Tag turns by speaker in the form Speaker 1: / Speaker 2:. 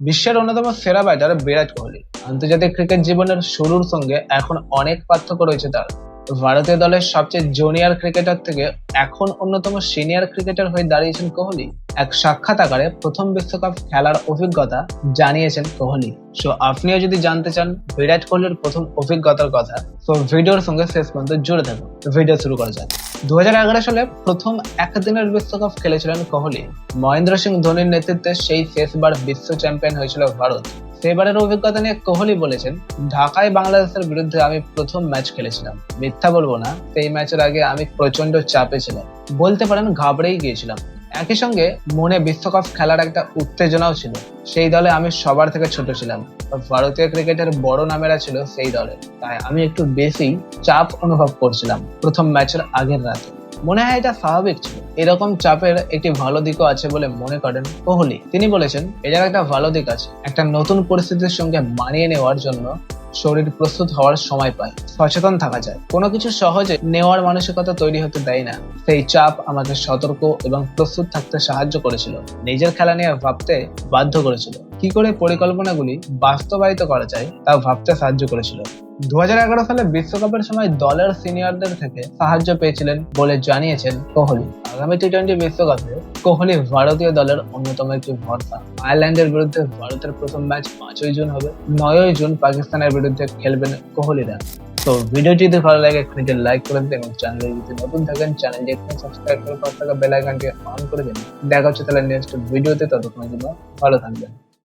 Speaker 1: বিশ্বের অন্যতম সেরা ব্যাটার বিরাট কোহলি আন্তর্জাতিক ক্রিকেট জীবনের শুরুর সঙ্গে এখন অনেক পার্থক্য রয়েছে তার। ভারতীয় দলের সবচেয়ে জুনিয়র ক্রিকেটার থেকে এখন অন্যতম সিনিয়র ক্রিকেটার হয়ে দাঁড়িয়েছেন কোহলি। এক সাক্ষাৎকারে প্রথম বিশ্বকাপ খেলার অভিজ্ঞতা জানিয়েছেন কোহলি। সো আপনিও যদি জানতে চান বিরাট কোহলির প্রথম অভিজ্ঞতার কথা, তো ভিডিওর সঙ্গে শেষ পর্যন্ত জুড়ে থাকুন। ভিডিও শুরু করা যাক। 2011 সালে প্রথম একদিনের বিশ্বকাপ খেলেছিলেন কোহলি। মহেন্দ্র সিং ধোনির নেতৃত্বে সেই শেষবার বিশ্ব চ্যাম্পিয়ন হয়েছিল ভারত। সেবারের অভিজ্ঞতা নিয়ে কোহলি বলেছেন, ঢাকায় বাংলাদেশের বিরুদ্ধে আমি প্রথম ম্যাচ খেলেছিলাম। মিথ্যা বলবো না, সেই ম্যাচের আগে আমি প্রচন্ড চাপে ছিলাম, বলতে পারেন ঘাবড়েই গিয়েছিলাম। একই সঙ্গে মনে বিশ্বকাপ খেলার একটা উত্তেজনাও ছিল। সেই দলে আমি সবার থেকে ছোট ছিলাম, ভারতীয় ক্রিকেটের বড় নামেরা ছিল সেই দলে, তাই আমি একটু বেশি চাপ অনুভব করছিলাম প্রথম ম্যাচের আগের রাতে। মনে হয় এটা স্বাভাবিক ছিল। এরকম চাপের একটি ভালো দিকও আছে বলে মনে করেন কোহলি। তিনি বলেছেন, এটার একটা ভালো দিক আছে, একটা নতুন পরিস্থিতির সঙ্গে মানিয়ে নেওয়ার জন্য শরীর প্রস্তুত হওয়ার সময় পায়, সচেতন থাকা যায়, কোনো কিছু সহজে নেওয়ার মানসিকতা তৈরি হতে দেয় না। সেই চাপ আমাকে সতর্ক এবং প্রস্তুত থাকতে সাহায্য করেছিল, নিজের খেলা নিয়ে ভাবতে বাধ্য করেছিল, কি করে পরিকল্পনাগুলি বাস্তবায়িত করা যায় তা ভাবতে সাহায্য করেছিল। 2011 সালে বিশ্বকাপের সময় দলের সিনিয়রদের থেকে সাহায্য পেয়েছিলেন বলে জানিয়েছেন কোহলি। আগামী টি-20 বিশ্বকাপে কোহলি ভারতীয় দলের অন্যতম একটি ভরসা। আয়ারল্যান্ডের বিরুদ্ধে ভারতের প্রথম ম্যাচ 5ই জুন হবে। 9ই জুন পাকিস্তানের বিরুদ্ধে খেলবেন কোহলিরা। তো ভিডিওটি যদি ভালো লাগে একটু লাইক করে দিন এবং চ্যানেলে যদি নতুন থাকেন চ্যানেলটি একটু সাবস্ক্রাইব করে পাশে থাকা বেল আইকনটি অন করে দিন। দেখা হচ্ছে তাহলে নেক্সট ভিডিওতে, ততক্ষণের জন্য ভালো থাকবেন।